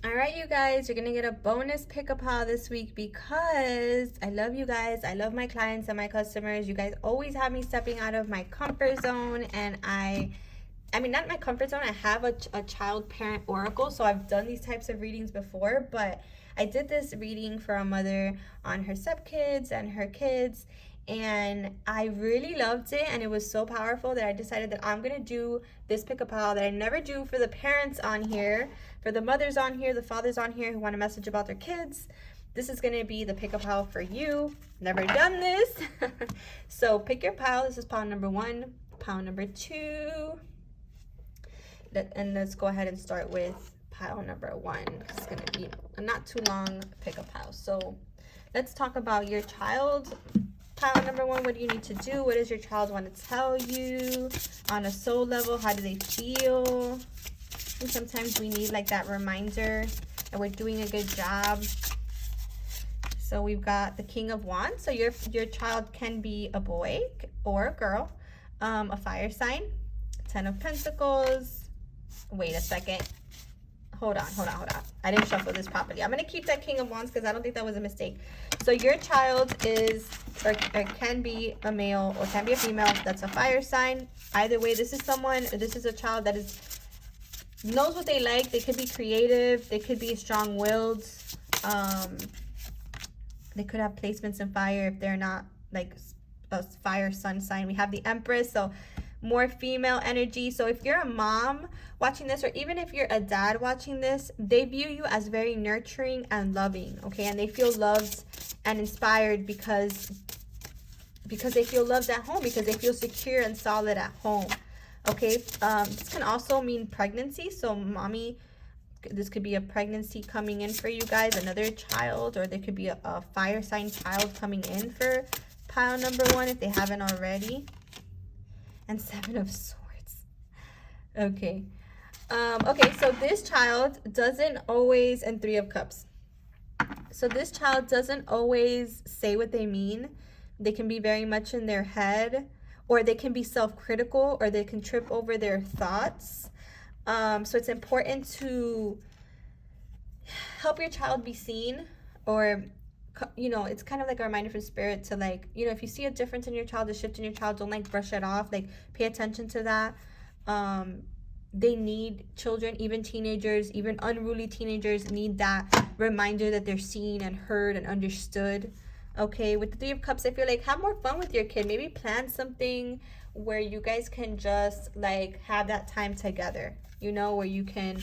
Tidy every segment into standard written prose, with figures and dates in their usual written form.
All right, you guys, you're gonna get a bonus pick-up haul this week because I love you guys. I love my clients and my customers. You guys always have me stepping out of my comfort zone, and I mean, not my comfort zone. I have a child parent oracle, so I've done these types of readings before, but I did this reading for a mother on her stepkids and her kids, and I really loved it, and it was so powerful that I decided that I'm gonna do this pick a pile that I never do for the parents on here, for the mothers on here, the fathers on here who want a message about their kids. This is gonna be the pick a pile for you. Never done this. So pick your pile. This is pile number 1, pile number 2. And let's go ahead and start with pile number 1. It's gonna be a not too long pick a pile. So let's talk about your child. Pile number 1, what do you need to do? What does your child want to tell you on a soul level? How do they feel? And sometimes we need like that reminder that we're doing a good job. So we've got the King of Wands. So your child can be a boy or a girl, a fire sign. 10 of Pentacles. Wait a second. Hold on. I didn't shuffle this properly. I'm going to keep that King of Wands because I don't think that was a mistake. So your child is, or can be a male or can be a female. That's a fire sign. Either way, this is someone, this is a child that knows what they like. They could be creative. They could be strong-willed. They could have placements in fire if they're not like a fire sun sign. We have the Empress, so more female energy. So if you're a mom watching this, or even if you're a dad watching this, they view you as very nurturing and loving, okay? And they feel loved and inspired because they feel loved at home, because they feel secure and solid at home, okay? This can also mean pregnancy. So mommy, this could be a pregnancy coming in for you guys, another child, or there could be a fire sign child coming in for pile number 1 if they haven't already. And 7 of Swords. Okay. Okay, so this child doesn't always, and 3 of Cups. So this child doesn't always say what they mean. They can be very much in their head, or they can be self-critical, or they can trip over their thoughts. So it's important to help your child be seen, or you know, it's kind of like a reminder from spirit to, like, you know, if you see a difference in your child, a shift in your child, don't like brush it off. Like, pay attention to that. They need, children, even teenagers, even unruly teenagers need that reminder that they're seen and heard and understood. Okay, with the 3 of Cups, I feel like have more fun with your kid. Maybe plan something where you guys can just like have that time together, you know, where you can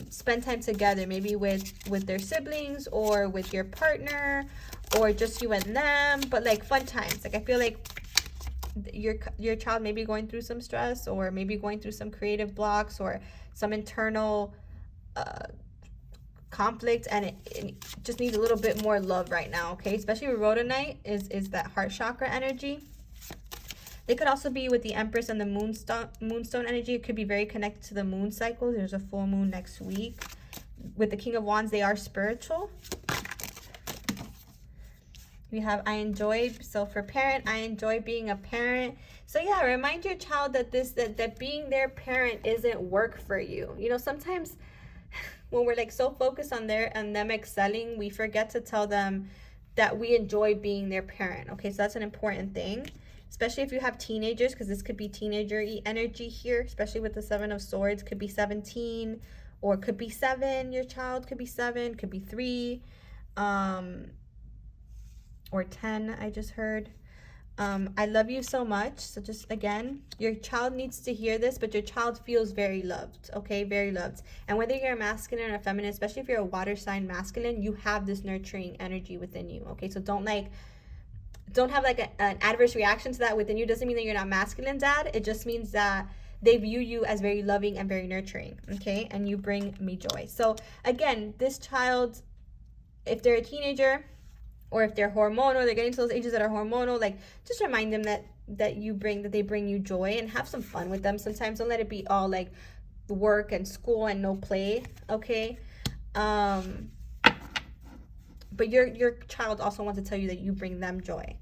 spend time together, maybe with their siblings or with your partner, or just you and them, but like fun times. Like, I feel like your child may be going through some stress, or maybe going through some creative blocks, or some internal conflict, and it just needs a little bit more love right now, okay? Especially with Rhodonite is that heart chakra energy. They could also be with the Empress and the moonstone energy. It could be very connected to the moon cycle. There's a full moon next week. With the King of Wands, they are spiritual. We have I enjoy, so for parent, I enjoy being a parent. So yeah, remind your child that that being their parent isn't work for you. You know, sometimes when we're like so focused on them excelling, we forget to tell them that we enjoy being their parent. Okay, so that's an important thing, especially if you have teenagers, because this could be teenager-y energy here, especially with the 7 of Swords. Could be 17, or could be 7. Your child could be 7, could be 3, or 10, I just heard. I love you so much. So just, again, your child needs to hear this, but your child feels very loved, okay? Very loved. And whether you're a masculine or a feminine, especially if you're a water sign masculine, you have this nurturing energy within you, okay? So don't have like an adverse reaction to that within you. Doesn't mean that you're not masculine, dad. It just means that they view you as very loving and very nurturing, okay? And you bring me joy. So again, this child, if they're a teenager, or if they're hormonal, they're getting to those ages that are hormonal, like, just remind them that they bring you joy, and have some fun with them sometimes. Don't let it be all like work and school and no play, okay? But your child also wants to tell you that you bring them joy.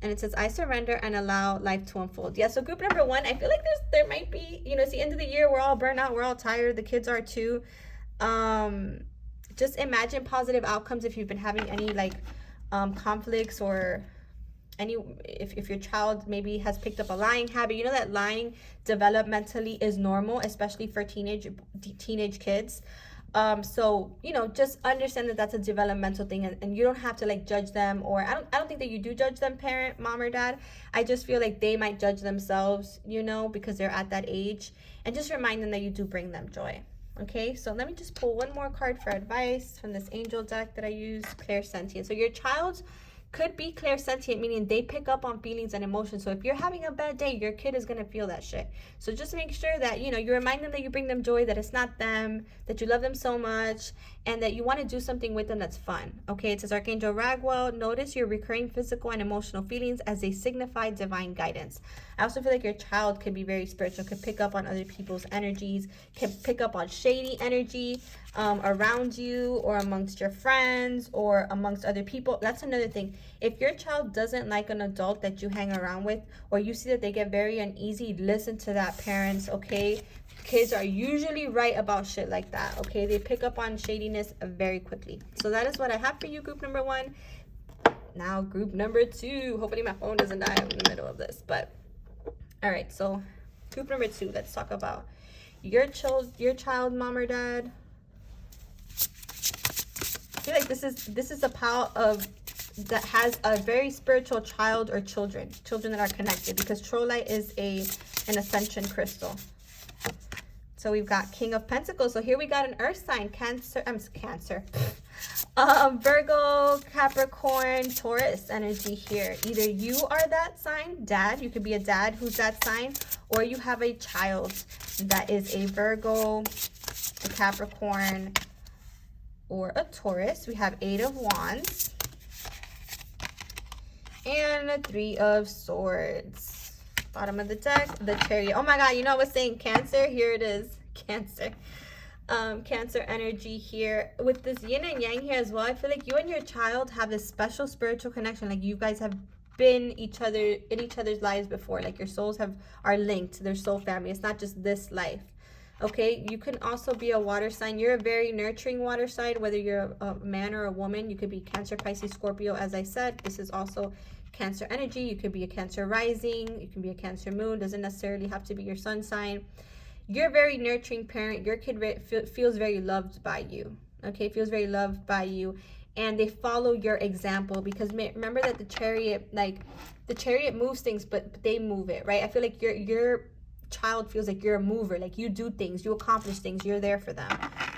And it says, I surrender and allow life to unfold. Yeah, so group number 1, I feel like there might be, you know, it's the end of the year, we're all burnt out, we're all tired, the kids are too. Just imagine positive outcomes if you've been having any like conflicts, or any, if your child maybe has picked up a lying habit. You know that lying developmentally is normal, especially for teenage kids. So just understand that that's a developmental thing, and you don't have to like judge them, or I don't think that you do judge them, parent, mom or dad. I just feel like they might judge themselves, because they're at that age, and just remind them that you do bring them joy. Okay, so let me just pull one more card for advice from this angel deck that I use, clairsentient. So your child could be clairsentient, meaning they pick up on feelings and emotions. So if you're having a bad day, your kid is going to feel that shit. So just make sure that, you remind them that you bring them joy, that it's not them, that you love them so much, and that you want to do something with them that's fun. Okay, it says, Archangel Ragwell, notice your recurring physical and emotional feelings as they signify divine guidance. I also feel like your child could be very spiritual, could pick up on other people's energies, can pick up on shady energy around you, or amongst your friends, or amongst other people. That's another thing. If your child doesn't like an adult that you hang around with, or you see that they get very uneasy, listen to that, parents, okay? Kids are usually right about shit like that, okay? They pick up on shadiness very quickly. So that is what I have for you, group number 1. Now, group number 2. Hopefully my phone doesn't die in the middle of this, but all right. So group number 2, let's talk about your child, mom or dad. I feel like this is the power of that has a very spiritual child or children that are connected, because trolite is an ascension crystal. So we've got King of Pentacles. So here we got an earth sign, Cancer, Virgo, Capricorn, Taurus energy here. Either you are that sign, dad, you could be a dad who's that sign, or you have a child that is a Virgo, a Capricorn, or a Taurus. We have 8 of Wands and a 3 of Swords. Bottom of the deck, the Chariot. Oh my god, I was saying Cancer. Here it is, Cancer. Cancer energy here with this yin and yang here as well. I feel like you and your child have this special spiritual connection. Like you guys have been in each other's lives before. Like your souls are linked. They're soul family. It's not just this life. Okay, you can also be a water sign. You're a very nurturing water sign, whether you're a man or a woman. You could be Cancer, Pisces, Scorpio. As I said, this is also Cancer energy. You could be a Cancer rising. You can be a Cancer moon. Doesn't necessarily have to be your sun sign. You're a very nurturing parent. Your kid feels very loved by you. Okay, feels very loved by you. And they follow your example, because remember that the chariot moves things, but they move it, right? I feel like your child feels like you're a mover, like you do things, you accomplish things, you're there for them.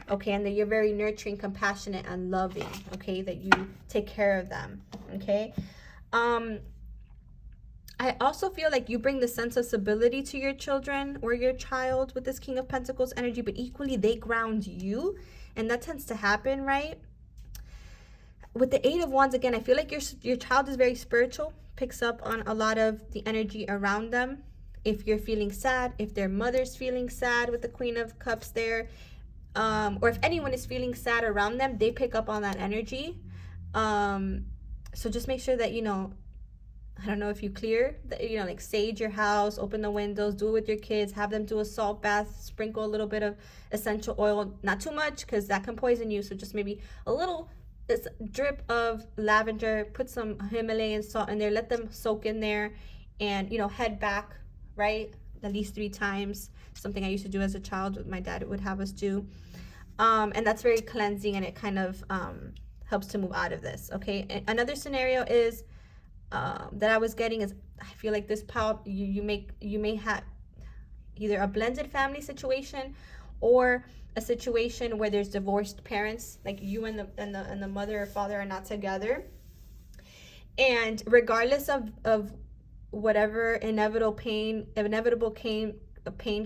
Okay, and that you're very nurturing, compassionate, and loving. Okay, that you take care of them. Okay. I also feel like you bring the sense of stability to your children or your child with this King of Pentacles energy, but equally they ground you, and that tends to happen, right? With the 8 of Wands, again, I feel like your child is very spiritual, picks up on a lot of the energy around them. If you're feeling sad, if their mother's feeling sad with the Queen of Cups there, or if anyone is feeling sad around them, they pick up on that energy. So just make sure that, I don't know if you clear, like sage your house, open the windows, do it with your kids, have them do a salt bath, sprinkle a little bit of essential oil, not too much because that can poison you. So just maybe a little drip of lavender, put some Himalayan salt in there, let them soak in there, and, head back, right? At least 3 times. Something I used to do as a child. My dad would have us do. And that's very cleansing, and it kind of helps to move out of this. Okay. And another scenario is that I was getting is, I feel like this power, you may have either a blended family situation or a situation where there's divorced parents, like you and the mother or father are not together. And regardless of whatever inevitable pain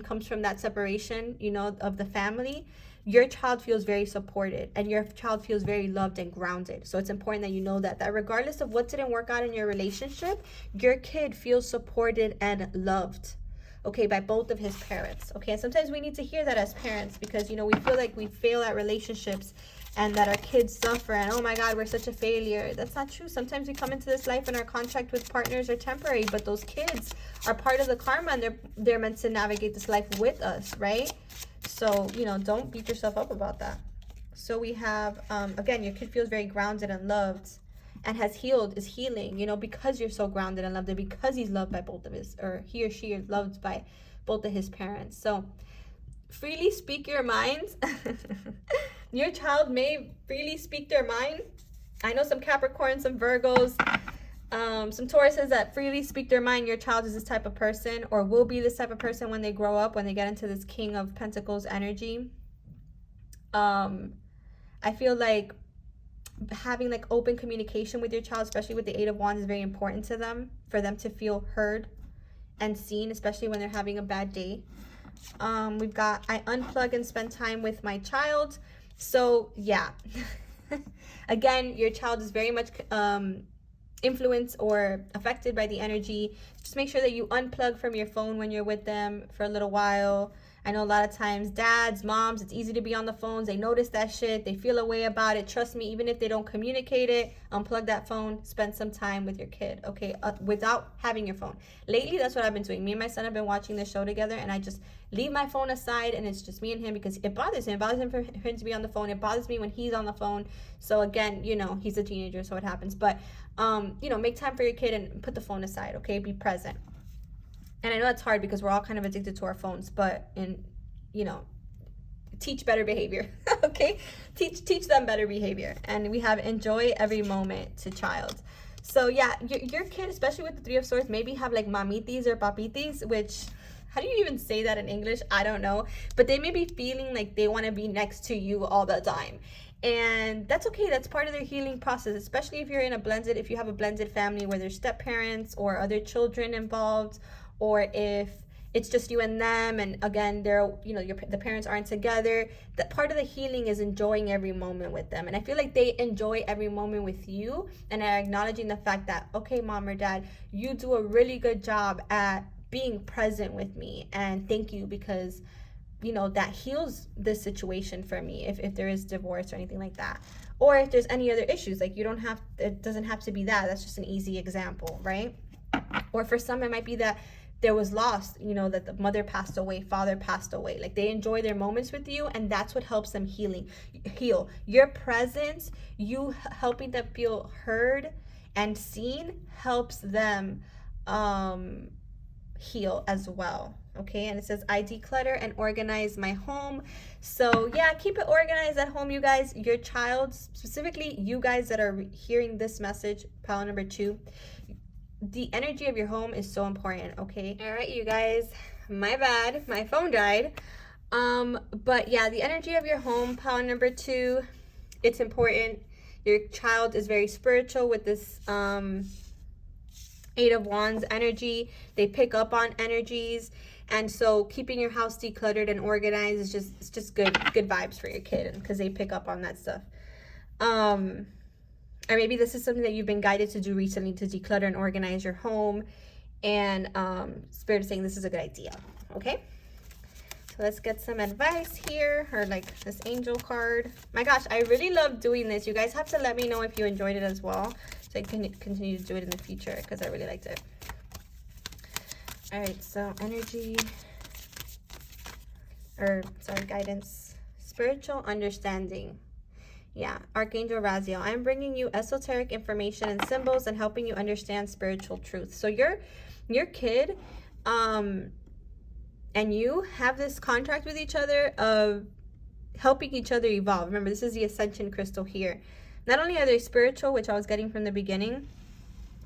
comes from that separation, of the family, your child feels very supported, and your child feels very loved and grounded. So it's important that you know that regardless of what didn't work out in your relationship, your kid feels supported and loved, okay, by both of his parents. Okay, and sometimes we need to hear that as parents, because we feel like we fail at relationships and that our kids suffer, and oh my god, we're such a failure. That's not true. Sometimes we come into this life and our contract with partners are temporary, but those kids are part of the karma, and they're meant to navigate this life with us, right? So, you know, don't beat yourself up about that. So we have, again, your kid feels very grounded and loved and has healed, is healing, you know, because you're so grounded and loved, and because he's loved by both of his, or he or she is loved by both of his parents. So freely speak your mind. Your child may freely speak their mind. I know some Capricorns, some Virgos, some Tauruses that freely speak their mind. Your child is this type of person, or will be this type of person when they grow up, when they get into this King of Pentacles energy. I feel like having like open communication with your child, especially with the Eight of Wands, is very important to them, for them to feel heard and seen, especially when they're having a bad day. We've got, I unplug and spend time with my child. So yeah, again, your child is very much influenced or affected by the energy. Just make sure that you unplug from your phone when you're with them for a little while. I know a lot of times dads, moms, it's easy to be on the phones. They notice that shit. They feel a way about it. Trust me, even if they don't communicate it, unplug that phone. Spend some time with your kid, okay? Without having your phone. Lately, that's what I've been doing. Me and my son have been watching this show together, and I just leave my phone aside, and it's just me and him, because it bothers him. It bothers him for him to be on the phone. It bothers me when he's on the phone. So again, you know, he's a teenager, so it happens. But, you know, make time for your kid and put the phone aside, okay? Be present. And I know that's hard because we're all kind of addicted to our phones, but you know, teach better behavior. Okay, teach them better behavior. And we have enjoy every moment to child. So yeah, your kid, especially with the Three of Swords, maybe have like mamitis or papitis, which, how do you even say that in English? I don't know, but they may be feeling like they want to be next to you all the time. And that's okay. That's part of their healing process, especially if you're in a blended, if you have a blended family where there's step parents or other children involved, or if it's just you and them, and again, they're, you know, the parents aren't together. That part of the healing is enjoying every moment with them. And I feel like they enjoy every moment with you, and are acknowledging the fact that, okay, mom or dad, you do a really good job at being present with me, and thank you, because, you know, that heals this situation for me, if there is divorce or anything like that, or if there's any other issues. Like, you don't have, it doesn't have to be that. That's just an easy example, right? Or for some, it might be that there was loss, you know, that the mother passed away, father passed away. Like, they enjoy their moments with you, and that's what helps them heal. Your presence, you helping them feel heard and seen, helps them heal as well. Okay, and it says, I declutter and organize my home. So yeah, keep it organized at home, you guys. Your child, specifically you guys that are hearing this message, pile number 2, the energy of your home is so important, okay? All right, you guys, my bad, my phone died. But yeah, the energy of your home, pile number 2, it's important. Your child is very spiritual with this Eight of Wands energy. They pick up on energies, and so keeping your house decluttered and organized is just good vibes for your kid, because they pick up on that stuff. Or maybe this is something that you've been guided to do recently, to declutter and organize your home, and Spirit is saying this is a good idea. Okay, so let's get some advice here, or like this angel card. My gosh, I really love doing this. You guys have to let me know if you enjoyed it as well, so I can continue to do it in the future, because I really liked it. All right, so energy, or sorry, guidance, spiritual understanding. Yeah, Archangel Raziel, I'm bringing you esoteric information and symbols and helping you understand spiritual truth. So your kid and you have this contract with each other of helping each other evolve. Remember, this is the Ascension crystal here. Not only are they spiritual, which I was getting from the beginning,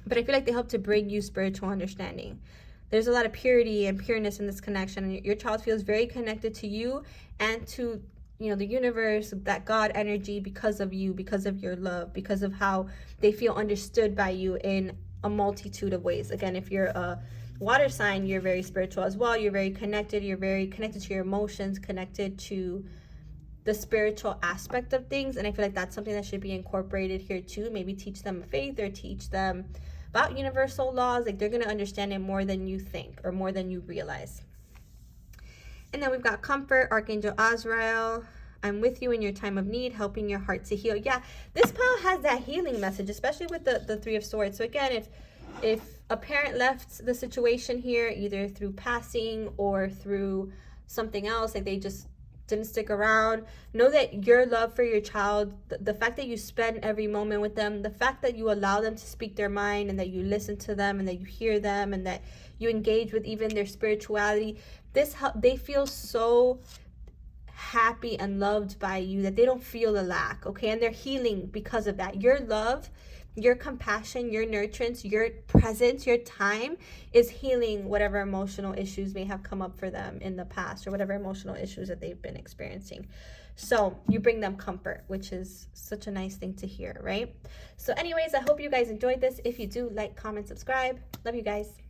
but I feel like they help to bring you spiritual understanding. There's a lot of purity and pureness in this connection, and your child feels very connected to you and to, you know, the universe, that God energy, because of you, because of your love, because of how they feel understood by you in a multitude of ways. Again, if you're a water sign, you're very spiritual as well. You're very connected. You're very connected to your emotions, connected to the spiritual aspect of things. And I feel like that's something that should be incorporated here too. Maybe teach them faith, or teach them about universal laws. Like, they're going to understand it more than you think, or more than you realize. And then we've got comfort, Archangel Azrael. I'm with you in your time of need, helping your heart to heal. Yeah, this pile has that healing message, especially with the Three of Swords. So again, if a parent left the situation here, either through passing or through something else, like they just didn't stick around, know that your love for your child, the fact that you spend every moment with them, the fact that you allow them to speak their mind, and that you listen to them, and that you hear them, and that you engage with even their spirituality, they feel so happy and loved by you that they don't feel a lack, okay? And they're healing because of that. Your love, your compassion, your nurturance, your presence, your time is healing whatever emotional issues may have come up for them in the past, or whatever emotional issues that they've been experiencing. So you bring them comfort, which is such a nice thing to hear, right? So anyways, I hope you guys enjoyed this. If you do, like, comment, subscribe. Love you guys.